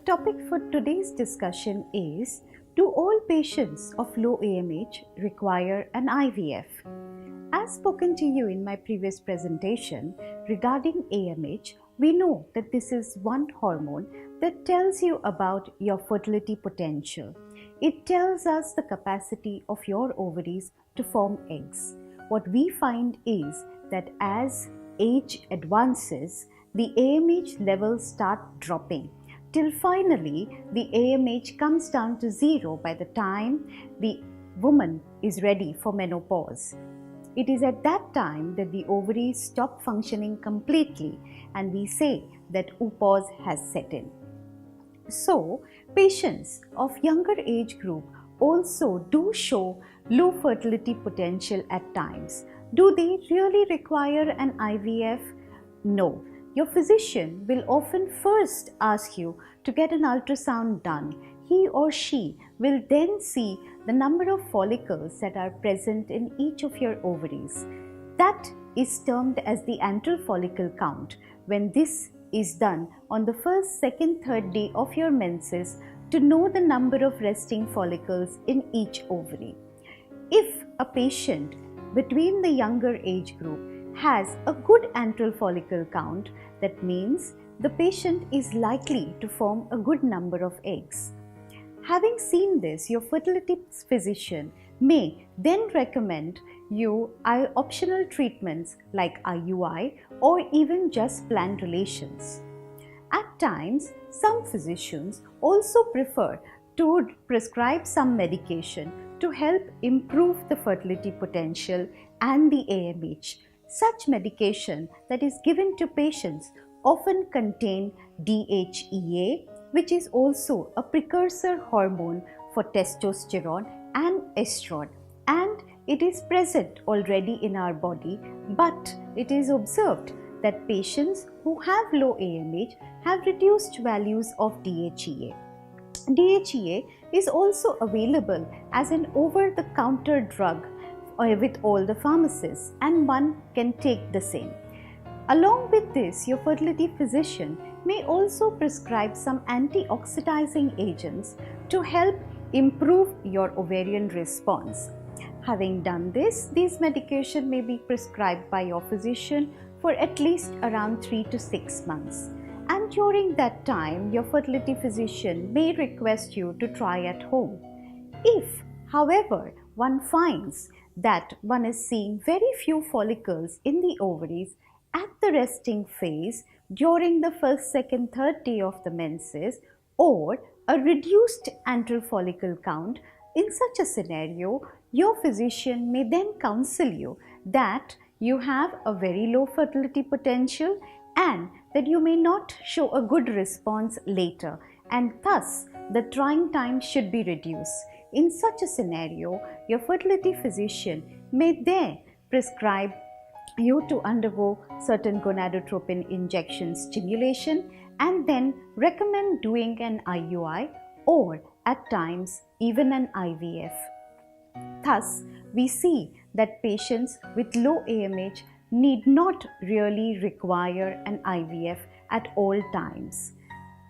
topic for today's discussion is, do all patients of low AMH require an IVF? As spoken to you in my previous presentation regarding AMH, we know that this is one hormone that tells you about your fertility potential. It tells us the capacity of your ovaries to form eggs. What we find is that as age advances, the AMH levels start dropping till finally the AMH comes down to zero by the time the woman is ready for menopause. It is at that time that the ovaries stop functioning completely and we say that menopause has set in. So, patients of younger age group also do show low fertility potential at times. Do they really require an IVF? No. Your physician will often first ask you to get an ultrasound done. He or she will then see the number of follicles that are present in each of your ovaries. That is termed as the antral follicle count. When this is done on the first, second, third day of your menses to know the number of resting follicles in each ovary. If a patient between the younger age group has a good antral follicle count, that means the patient is likely to form a good number of eggs. Having seen this, your fertility physician may then recommend you optional treatments like IUI or even just planned relations. At times, some physicians also prefer to prescribe some medication to help improve the fertility potential and the AMH. Such medication that is given to patients often contain DHEA, which is also a precursor hormone for testosterone and estrogen, and it is present already in our body, but it is observed that patients who have low AMH have reduced values of DHEA. DHEA is also available as an over-the-counter drug with all the pharmacies, and one can take the same. Along with this, your fertility physician may also prescribe some anti-oxidizing agents to help improve your ovarian response. Having done this, these medications may be prescribed by your physician for at least around 3 to 6 months. And during that time, your fertility physician may request you to try at home. If, however, one finds that one is seeing very few follicles in the ovaries at the resting phase during the first, second, third day of the menses, or a reduced antral follicle count, in such a scenario, your physician may then counsel you that you have a very low fertility potential and that you may not show a good response later, and thus the trying time should be reduced. In such a scenario, your fertility physician may then prescribe you to undergo certain gonadotropin injection stimulation and then recommend doing an IUI or at times even an IVF. Thus, we see that patients with low AMH need not really require an IVF at all times.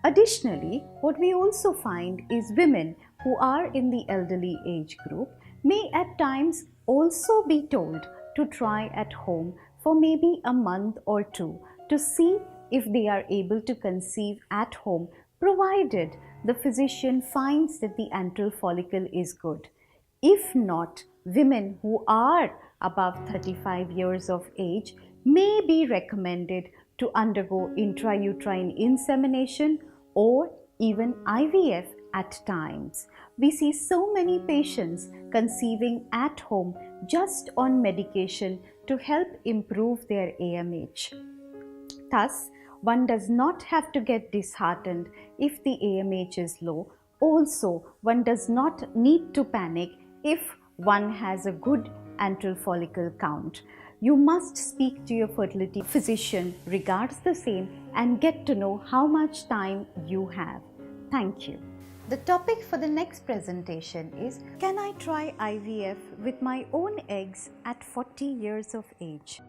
Additionally, what we also find is women who are in the elderly age group may at times also be told to try at home for maybe a month or two to see if they are able to conceive at home, provided the physician finds that the antral follicle is good. If not, women who are above 35 years of age may be recommended to undergo intrauterine insemination or even IVF at times. We see so many patients conceiving at home just on medication to help improve their AMH. Thus, one does not have to get disheartened if the AMH is low. Also, one does not need to panic if one has a good antral follicle count. You must speak to your fertility physician regards the same and get to know how much time you have. Thank you. The topic for the next presentation is, can I try IVF with my own eggs at 40 years of age?